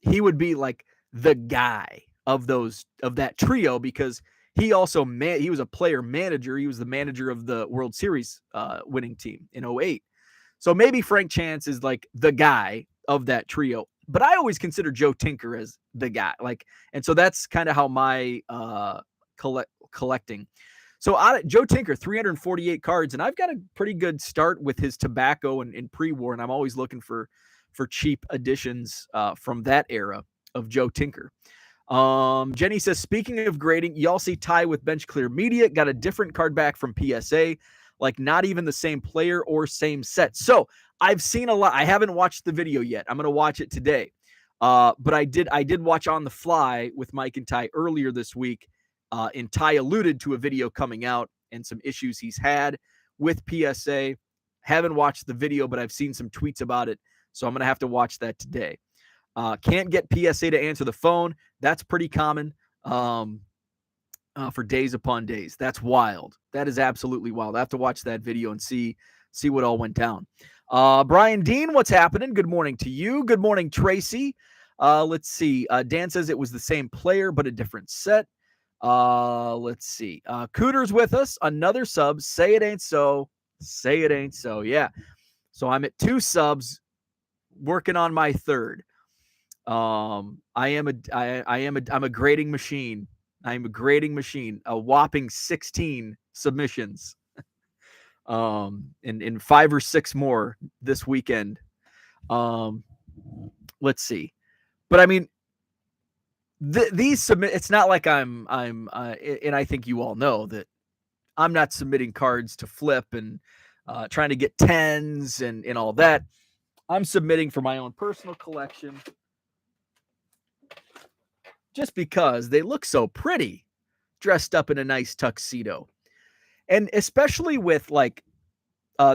he would be like the guy of that trio because he also he was a player manager. He was the manager of the World Series winning team in 2008. So maybe Frank Chance is like the guy of that trio, but I always consider Joe Tinker as the guy. And so that's kind of how my collecting. So Joe Tinker, 348 cards, and I've got a pretty good start with his tobacco and pre-war, and I'm always looking for cheap additions from that era of Joe Tinker. Jenny says, speaking of grading, y'all see Ty with Bench Clear Media, got a different card back from PSA, like not even the same player or same set. So I've seen a lot. I haven't watched the video yet. I'm going to watch it today. But I did watch On the Fly with Mike and Ty earlier this week. And Ty alluded to a video coming out and some issues he's had with PSA. Haven't watched the video, but I've seen some tweets about it. So I'm going to have to watch that today. Can't get PSA to answer the phone. That's pretty common for days upon days. That's wild. That is absolutely wild. I have to watch that video and see what all went down. Brian Dean, what's happening? Good morning to you. Good morning, Tracy. Let's see. Dan says it was the same player, but a different set. Let's see. Cooter's with us. Another sub. Say it ain't so. Say it ain't so. Yeah. So I'm at 2 subs, working on my 3rd. I'm a grading machine. I'm a grading machine. A whopping 16 submissions. And 5 or 6 more this weekend. Let's see. But I mean, these submit. It's not like I'm. And I think you all know that I'm not submitting cards to flip and trying to get 10s and all that. I'm submitting for my own personal collection. Just because they look so pretty dressed up in a nice tuxedo. And especially with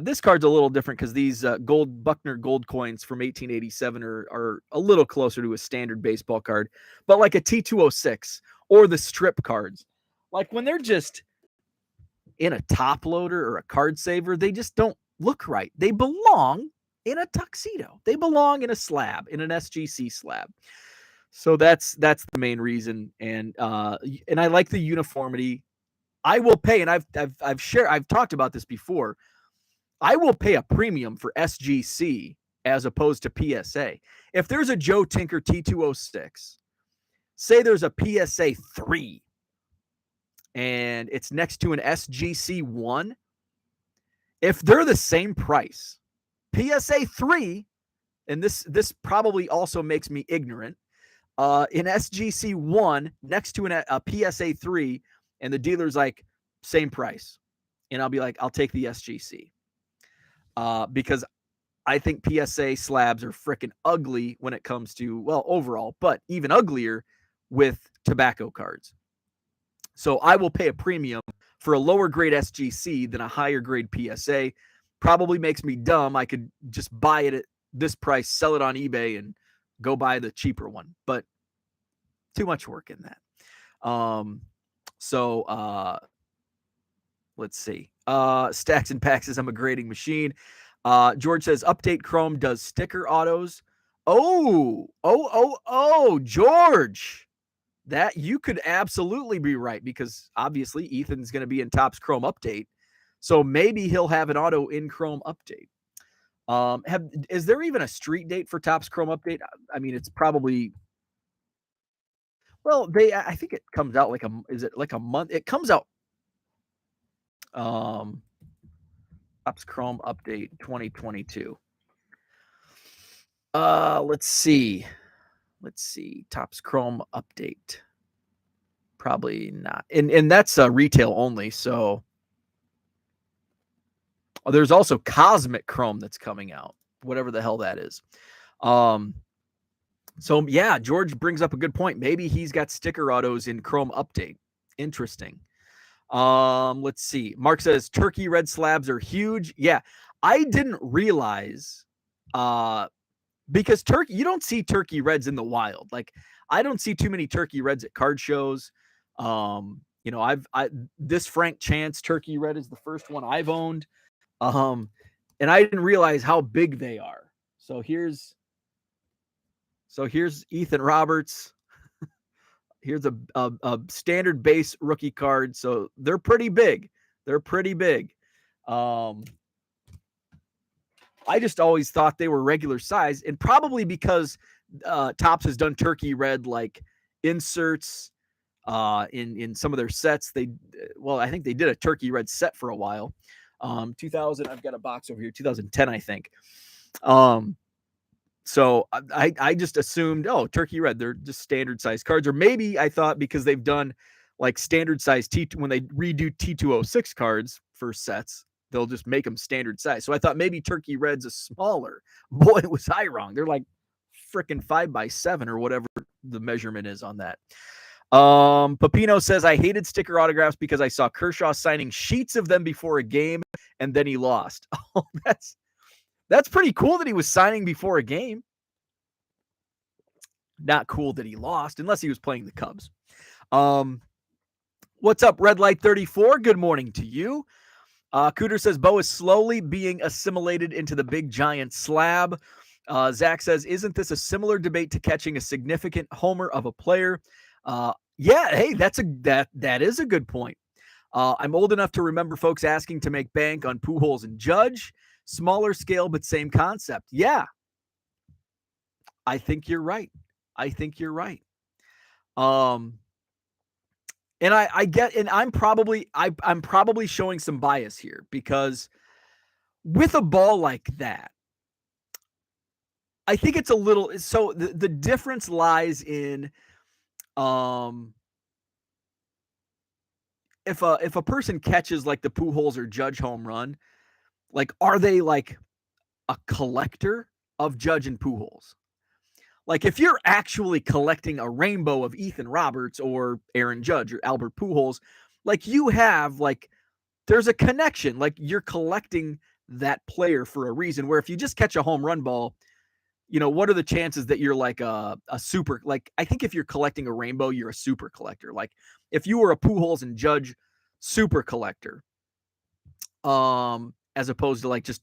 this card's a little different because these Buckner gold coins from 1887 are a little closer to a standard baseball card, but like a T206 or the strip cards, like when they're just in a top loader or a card saver, they just don't look right. They belong in a tuxedo. They belong in a slab, in an SGC slab. So that's the main reason, and I like the uniformity. I will pay, and I've talked about this before. I will pay a premium for SGC as opposed to PSA. If there's a Joe Tinker T206, say there's a PSA 3 and it's next to an SGC 1, if they're the same price, PSA 3, and this probably also makes me ignorant, in SGC 1 next to a PSA 3, and the dealer's like, same price. And I'll be like, I'll take the SGC. Because I think PSA slabs are freaking ugly when it comes to, well, overall, but even uglier with tobacco cards. So I will pay a premium for a lower grade SGC than a higher grade PSA. Probably makes me dumb. I could just buy it at this price, sell it on eBay, and go buy the cheaper one. But too much work in that. Let's see. Stacks and Packs says I'm a grading machine. George says update Chrome does sticker autos. Oh, George. That you could absolutely be right, because obviously Ethan's going to be in Topps Chrome update. So maybe he'll have an auto in Chrome update. Is there even a street date for Topps Chrome update? I mean, it's probably, well, I think it comes out is it like a month? It comes out Topps Chrome update 2022. Let's see. Topps Chrome update. Probably not. And that's retail only, so there's also Cosmic Chrome that's coming out, whatever the hell that is. So yeah, George brings up a good point. Maybe he's got sticker autos in Chrome update. Interesting. Let's see. Mark says turkey red slabs are huge. Yeah, I didn't realize because you don't see turkey reds in the wild. Like, I don't see too many turkey reds at card shows. This Frank Chance turkey red is the first one I've owned. And I didn't realize how big they are. So here's Ethan Roberts. Here's a standard base rookie card. So they're pretty big. I just always thought they were regular size, and probably because Topps has done turkey red like inserts in some of their sets. I think they did a turkey red set for a while. 2000, I've got a box over here, 2010, I think. So I just assumed, turkey red, they're just standard size cards. Or maybe I thought because they've done like standard size when they redo T206 cards for sets, they'll just make them standard size. So I thought maybe turkey red's a smaller. Boy, was I wrong. They're like freaking 5x7 or whatever the measurement is on that. Pepino says, I hated sticker autographs because I saw Kershaw signing sheets of them before a game and then he lost. Oh, that's pretty cool that he was signing before a game. Not cool that he lost, unless he was playing the Cubs. What's up, Red Light 34? Good morning to you. Cooter says, Bo is slowly being assimilated into the big giant slab. Zach says, isn't this a similar debate to catching a significant homer of a player? Yeah, hey, that is a good point. I'm old enough to remember folks asking to make bank on Pujols and Judge. Smaller scale, but same concept. Yeah. I think you're right. And I get, and I'm probably showing some bias here, because with a ball like that, I think it's a little, so the difference lies in, if a person catches like the Pujols or Judge home run, like, are they like a collector of Judge and Pujols? Like, if you're actually collecting a rainbow of Ethan Roberts or Aaron Judge or Albert Pujols, like, you have, like, there's a connection. Like, you're collecting that player for a reason, where if you just catch a home run ball, what are the chances that you're like a super, like, I think if you're collecting a rainbow, you're a super collector. Like, if you were a Pujols and Judge super collector, as opposed to like just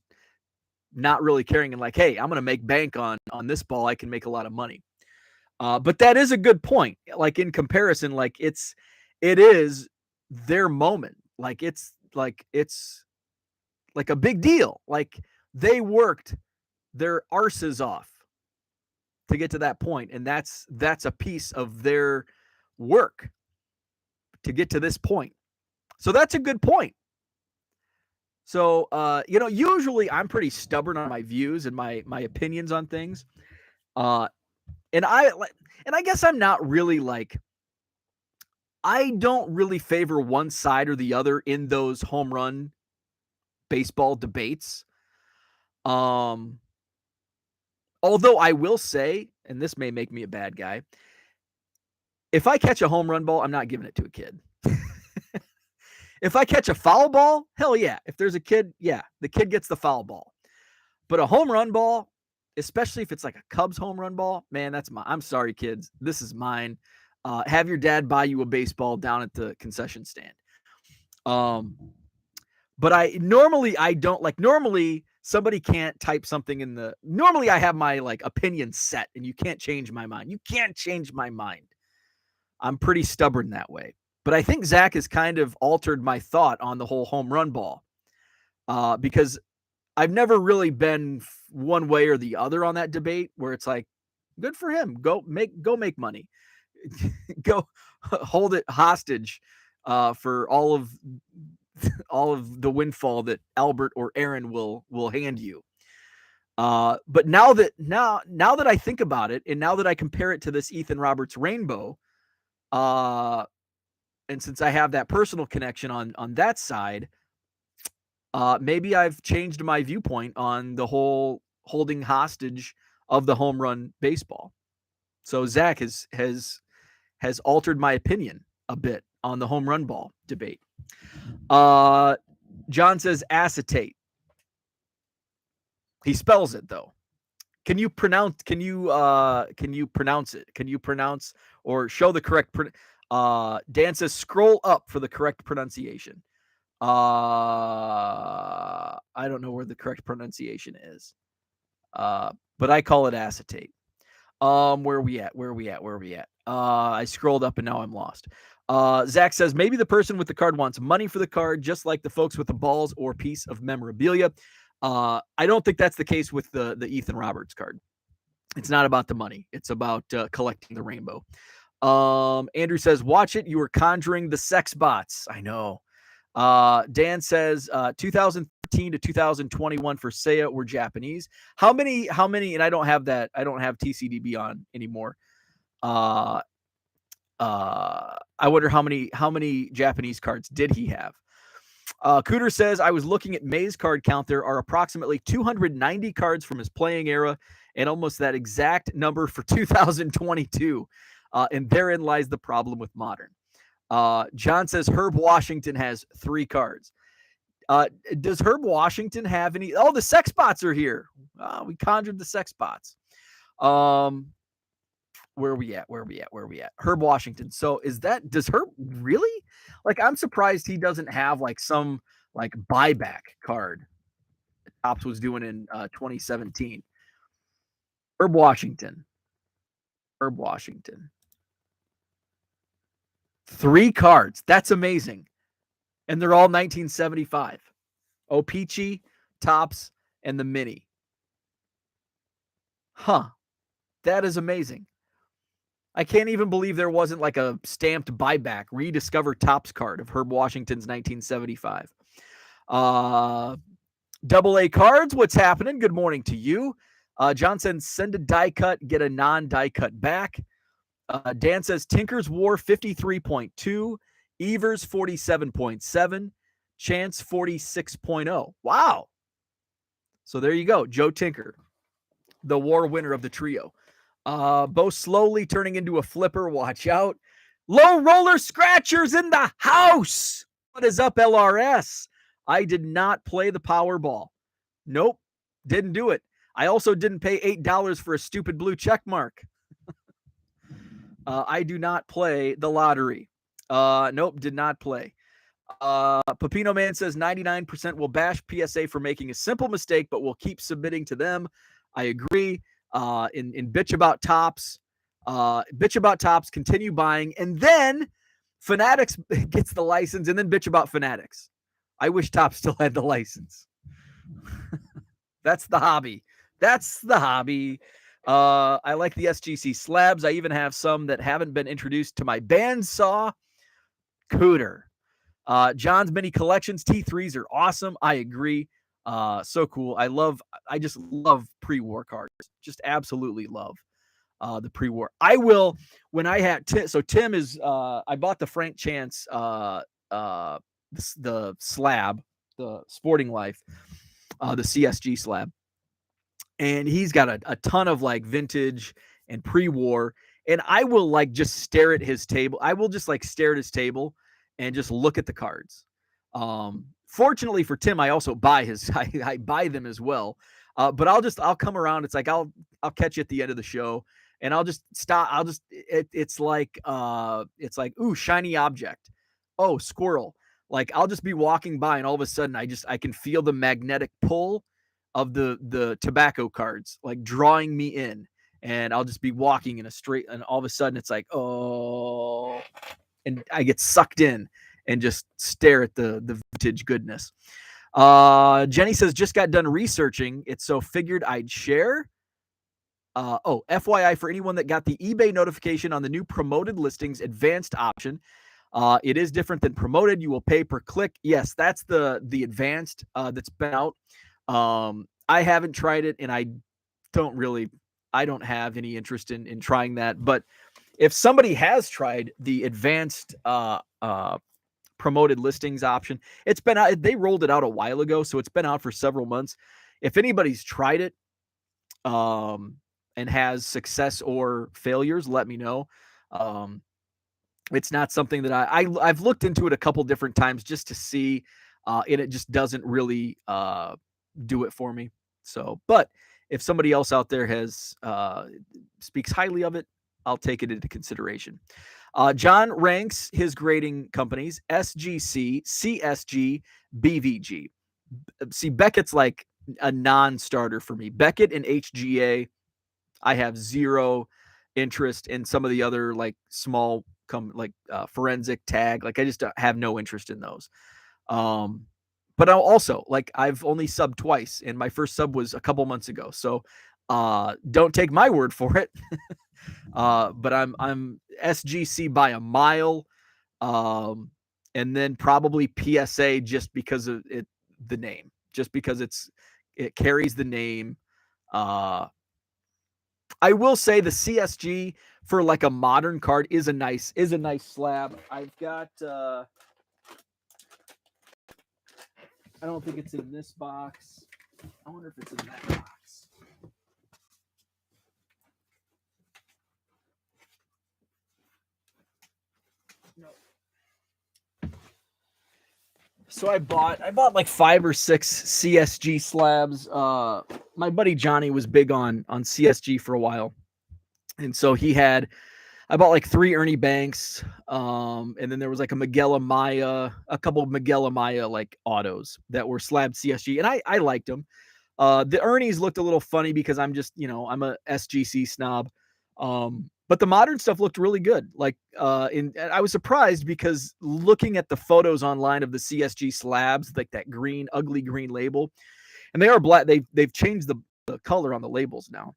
not really caring and like, hey, I'm going to make bank on this ball, I can make a lot of money. But that is a good point. Like in comparison, like it is their moment. Like it's like a big deal. Like they worked their arses off to get to that point, and that's a piece of their work to get to this point. So that's a good point. So usually I'm pretty stubborn on my views and my opinions on things. And I guess I'm not really like, I don't really favor one side or the other in those home run baseball debates. Although I will say, and this may make me a bad guy, if I catch a home run ball, I'm not giving it to a kid. If I catch a foul ball, hell yeah. If there's a kid, yeah, the kid gets the foul ball. But a home run ball, especially if it's like a Cubs home run ball, man, that's mine. I'm sorry, kids. This is mine. Have your dad buy you a baseball down at the concession stand. But I don't like, normally somebody can't type something normally I have my like opinion set and you can't change my mind. You can't change my mind. I'm pretty stubborn that way. But I think Zach has kind of altered my thought on the whole home run ball because I've never really been one way or the other on that debate where it's like, good for him. Go make money. Go hold it hostage for all of the windfall that Albert or Aaron will hand you. But now that I think about it, and now that I compare it to this Ethan Roberts rainbow, and since I have that personal connection on that side, maybe I've changed my viewpoint on the whole holding hostage of the home run baseball. So Zach has altered my opinion a bit on the home run ball debate. John says acetate. He spells it though. Can you pronounce it? Can you pronounce or show the correct Dan says scroll up for the correct pronunciation. I don't know where the correct pronunciation is. But I call it acetate. Where are we at? I scrolled up and now I'm lost. Zach says maybe the person with the card wants money for the card, just like the folks with the balls or piece of memorabilia. I don't think that's the case with the Ethan Roberts card. It's not about the money. It's about collecting the rainbow. Andrew says, watch it. You are conjuring the sex bots. I know. Dan says 2013 to 2021 for Seiya were Japanese. How many, and I don't have TCDB on anymore. I wonder how many Japanese cards did he have? Cooter says, I was looking at May's card count. There are approximately 290 cards from his playing era and almost that exact number for 2022. And therein lies the problem with modern. John says Herb Washington has 3 cards. Does Herb Washington have any? Oh, the sex bots are here. We conjured the sex bots. Where are we at? Herb Washington. So does Herb really? Like, I'm surprised he doesn't have like some like buyback card that Topps was doing in 2017. Herb Washington. 3 cards. That's amazing. And they're all 1975. O-Pee-Chee, Topps, and the Mini. Huh. That is amazing. I can't even believe there wasn't like a stamped buyback, rediscover Topps card of Herb Washington's 1975. Double A cards, what's happening? Good morning to you. Johnson, send a die cut, get a non-die cut back. Dan says Tinker's War 53.2, Evers 47.7, Chance 46.0. Wow. So there you go. Joe Tinker, the war winner of the trio. Bo slowly turning into a flipper. Watch out. Low roller scratchers in the house. What is up, LRS? I did not play the Powerball. Nope. Didn't do it. I also didn't pay $8 for a stupid blue check mark. I do not play the lottery. Nope, did not play. Pepino Man says 99% will bash PSA for making a simple mistake, but will keep submitting to them. I agree. In bitch about Topps. bitch about Topps, continue buying, and then Fanatics gets the license, and then bitch about Fanatics. I wish Topps still had the license. That's the hobby. That's the hobby. I like the SGC slabs. I even have some that haven't been introduced to my bandsaw. Cooter. John's mini collections, T3s are awesome. I agree. So cool. I just love pre-war cards. Just absolutely love the pre-war. I will, when I had, so Tim is, I bought the Frank Chance, the slab, the Sporting Life, the CSG slab. And he's got a ton of like vintage and pre-war. And I will like just stare at his table. I will just like stare at his table and just look at the cards. Fortunately for Tim, I also buy I buy them as well. But I'll come around. It's like I'll catch you at the end of the show, and I'll just stop. It's like ooh, shiny object. Oh, squirrel. Like I'll just be walking by, and all of a sudden I can feel the magnetic pull of the tobacco cards like drawing me in, and I'll just be walking in a straight, and all of a sudden it's like, oh, and I get sucked in and just stare at the vintage goodness. Jenny says, just got done researching it, so figured I'd share. FYI for anyone that got the eBay notification on the new promoted listings advanced option. It is different than promoted. You will pay per click. Yes, that's the advanced that's been out. I haven't tried it, and I don't have any interest in trying that. But if somebody has tried the advanced promoted listings option, it's been out. They rolled it out a while ago, so it's been out for several months. If anybody's tried it and has success or failures, let me know. It's not something that I've looked into it a couple different times just to see, and it just doesn't really do it for me. So, but if somebody else out there has speaks highly of it, I'll take it into consideration. John ranks his grading companies SGC, CSG, BVG. See, Beckett's like a non-starter for me. Beckett and HGA, I have zero interest in. Some of the other like small forensic tag. Like I just have no interest in those. But I'll also, like, I've only subbed twice, and my first sub was a couple months ago. So don't take my word for it. But I'm SGC by a mile. And then probably PSA just because of the name, just because it carries the name. I will say the CSG for like a modern card is a nice slab. I've got I don't think it's in this box. I wonder if it's in that box. No. So I bought like 5 or 6 CSG slabs. My buddy Johnny was big on CSG for a while. And so I bought like 3 Ernie Banks, and then there was like a Miguel Amaya, a couple of Miguel Amaya like autos that were slabbed CSG, and I liked them. The Ernie's looked a little funny because I'm just, I'm a SGC snob. But the modern stuff looked really good. Like, and I was surprised because looking at the photos online of the CSG slabs, like that green, ugly green label, and they are black. They've changed the color on the labels now.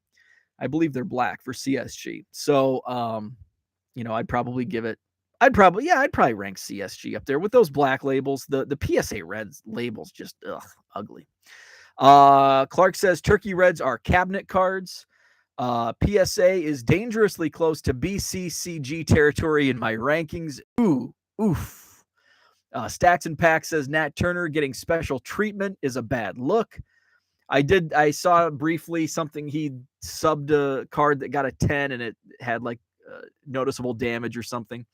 I believe they're black for CSG. So, I'd probably rank CSG up there with those black labels. The PSA Reds labels just ugly. Clark says Turkey Reds are cabinet cards. PSA is dangerously close to BCCG territory in my rankings. Oof. Stacks and Pack says Nat Turner getting special treatment is a bad look. I saw briefly something, he subbed a card that got a 10 and it had like noticeable damage or something.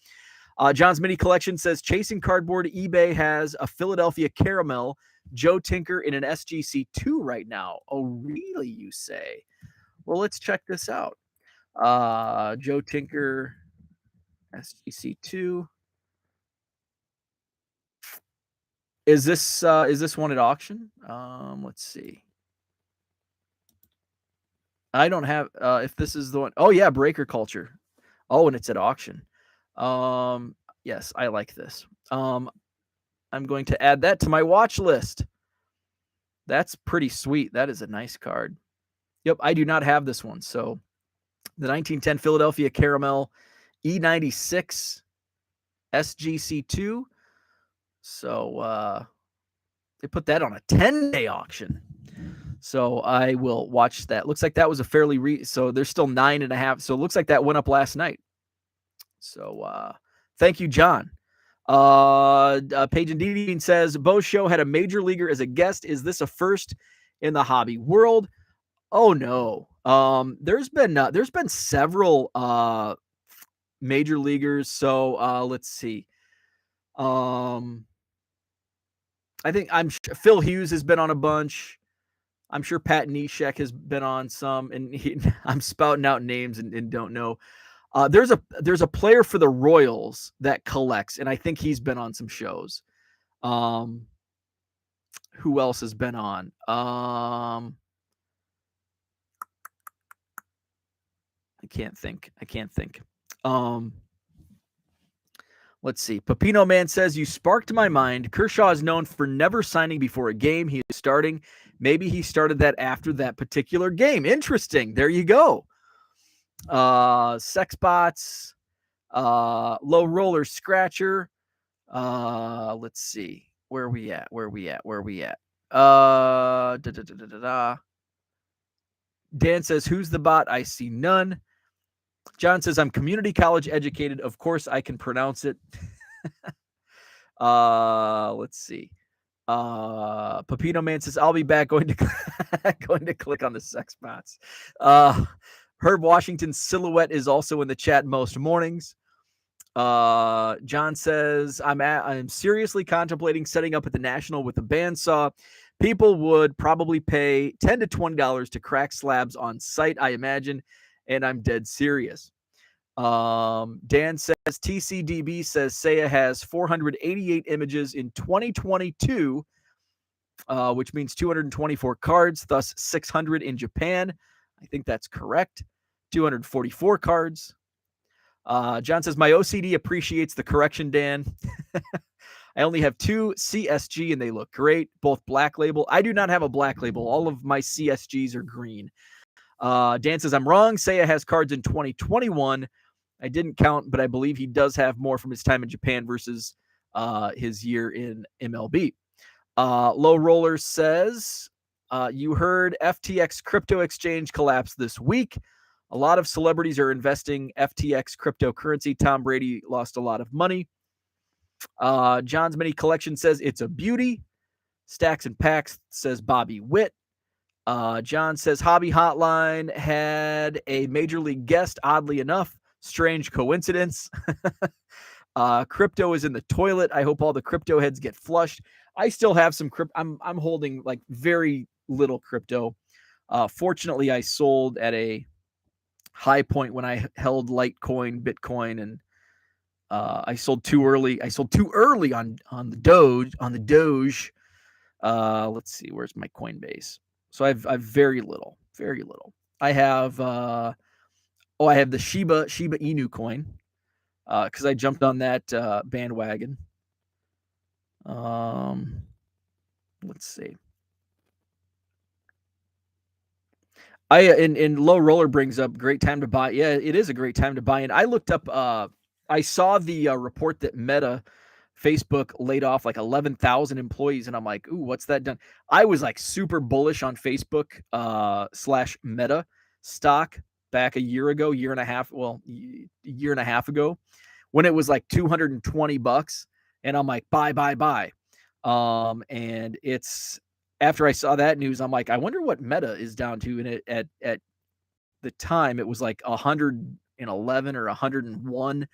John's Mini Collection says Chasing Cardboard eBay has a Philadelphia Caramel Joe Tinker in an SGC 2 right now. Oh, really, you say? Well, let's check this out. Joe Tinker SGC 2. Is this one at auction? Let's see. I don't have if this is the one. Oh yeah, Breaker Culture. Oh, and it's at auction. Yes, I like this. I'm going to add that to my watch list. That's pretty sweet. That is a nice card. Yep, I do not have this one. So the 1910 Philadelphia Caramel E96 SGC2. So they put that on a 10-day auction. So I will watch that. Looks like that was a fairly so there's still 9.5. So it looks like that went up last night. So thank you, John. Paige and Dean says Bo's show had a major leaguer as a guest. Is this a first in the hobby world? Oh no. There's been several major leaguers. So let's see. I think Phil Hughes has been on a bunch. I'm sure Pat Neshek has been on some, and I'm spouting out names and don't know. There's a player for the Royals that collects, and I think he's been on some shows. Who else has been on? I can't think. Let's see. Pepino Man says, you sparked my mind. Kershaw is known for never signing before a game he is starting. Maybe he started that after that particular game. Interesting. There you go. Sex bots, low roller scratcher. Let's see. Where are we at? Dan says, who's the bot? I see none. John says, I'm community college educated. Of course, I can pronounce it. Let's see. Pepino Man says, I'll be back going to click on the sex bots. Herb Washington's silhouette is also in the chat most mornings. John says, I'm seriously contemplating setting up at the National with a bandsaw. People would probably pay $10 to $20 to crack slabs on site, I imagine, and I'm dead serious. Dan says, TCDB says Seiya has 488 images in 2022, which means 224 cards, thus 600 in Japan. I think that's correct. 244 cards. John says, my OCD appreciates the correction, Dan. I only have 2 CSG and they look great, both black label. I do not have a black label. All of my CSGs are green. Dan says, I'm wrong. Seiya has cards in 2021. I didn't count, but I believe he does have more from his time in Japan versus his year in MLB. Low Roller says, you heard FTX crypto exchange collapsed this week. A lot of celebrities are investing FTX cryptocurrency. Tom Brady lost a lot of money. John's Mini Collection says it's a beauty. Stacks and Packs says Bobby Witt. John says Hobby Hotline had a major league guest, oddly enough. Strange coincidence. Crypto is in the toilet. I hope all the crypto heads get flushed. I still have some crypto. I'm holding like very little crypto. Fortunately, I sold at a high point when I held Litecoin, Bitcoin, and I sold too early. I sold too early on the Doge. Let's see, where's my Coinbase? So I've very little. I have I have the Shiba Inu coin because I jumped on that bandwagon. Let's see. And Low Roller brings up great time to buy. Yeah, it is a great time to buy. And I looked up. I saw the report that Meta, Facebook laid off like 11,000 employees, and I'm like, ooh, what's that done? I was like super bullish on Facebook / Meta stock back a year and a half ago, when it was like $220, and I'm like, buy. And it's after I saw that news, I'm like, I wonder what Meta is down to. And it at the time it was like 111 or 101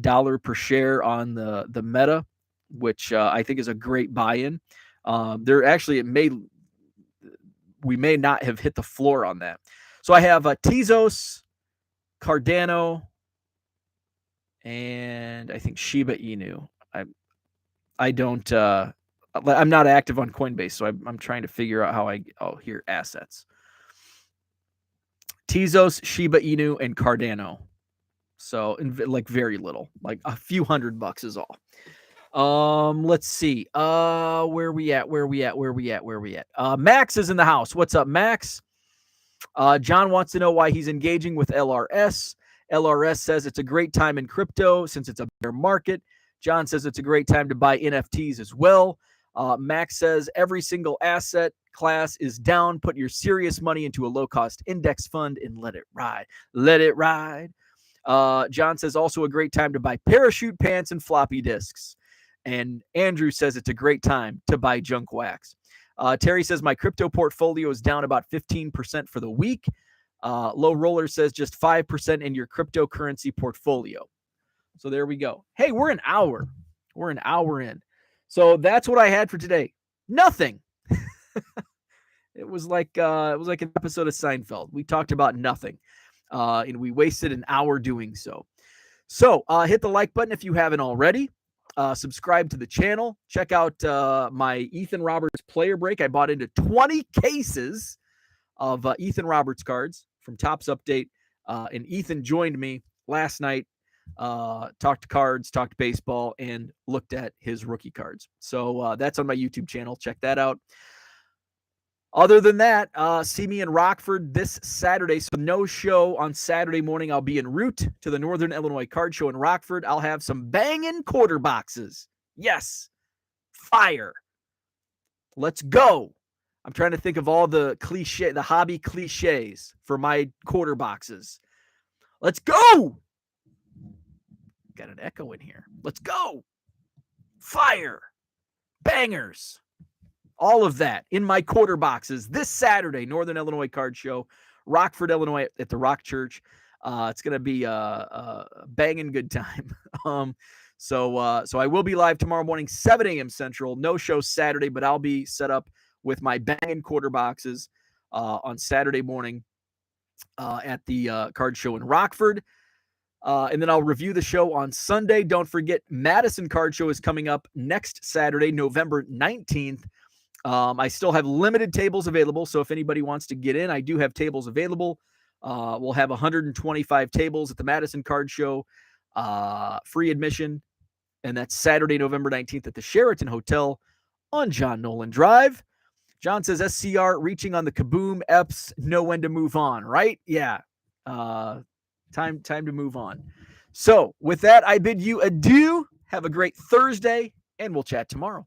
dollar per share on the Meta, which I think is a great buy-in. There actually we may not have hit the floor on that. So I have Tezos, Cardano, and I think Shiba Inu. I don't. I'm not active on Coinbase, so I'm trying to figure out how here assets. Tezos, Shiba Inu, and Cardano. So, like very little, like a few $100 is all. Let's see. Where we at? Max is in the house. What's up, Max? John wants to know why he's engaging with LRS. LRS says it's a great time in crypto since it's a bear market. John says it's a great time to buy NFTs as well. Max says every single asset class is down. Put your serious money into a low-cost index fund and let it ride. Let it ride. John says also a great time to buy parachute pants and floppy disks. And Andrew says it's a great time to buy junk wax. Terry says my crypto portfolio is down about 15% for the week. Low Roller says just 5% in your cryptocurrency portfolio. So there we go. Hey, we're an hour. We're an hour in. So that's what I had for today. Nothing. It was like an episode of Seinfeld. We talked about nothing, and we wasted an hour doing so. So hit the like button if you haven't already. Subscribe to the channel. Check out my Ethan Roberts player break. I bought into 20 cases of Ethan Roberts cards from Topps Update, and Ethan joined me last night. Talked cards, talked baseball, and looked at his rookie cards. So that's on my YouTube channel. Check that out. Other than that, see me in Rockford this Saturday. So no show on Saturday morning. I'll be en route to the Northern Illinois Card Show in Rockford. I'll have some banging quarter boxes. Yes. Fire. Let's go. I'm trying to think of all the hobby cliches for my quarter boxes. Let's go. Got an echo in here. Let's go. Fire. Bangers. All of that in my quarter boxes this Saturday, Northern Illinois Card Show, Rockford, Illinois, at the Rock Church. It's going to be a banging good time. So I will be live tomorrow morning, 7 a.m. Central. No show Saturday, but I'll be set up with my banging quarter boxes on Saturday morning at the card show in Rockford. And then I'll review the show on Sunday. Don't forget, Madison Card Show is coming up next Saturday, November 19th. I still have limited tables available, so if anybody wants to get in, I do have tables available. We'll have 125 tables at the Madison Card Show, free admission, and that's Saturday, November 19th at the Sheraton Hotel on John Nolan Drive. John says SCR reaching on the kaboom, EPS know when to move on, right? Yeah. Time to move on. So with that, I bid you adieu. Have a great Thursday, and we'll chat tomorrow.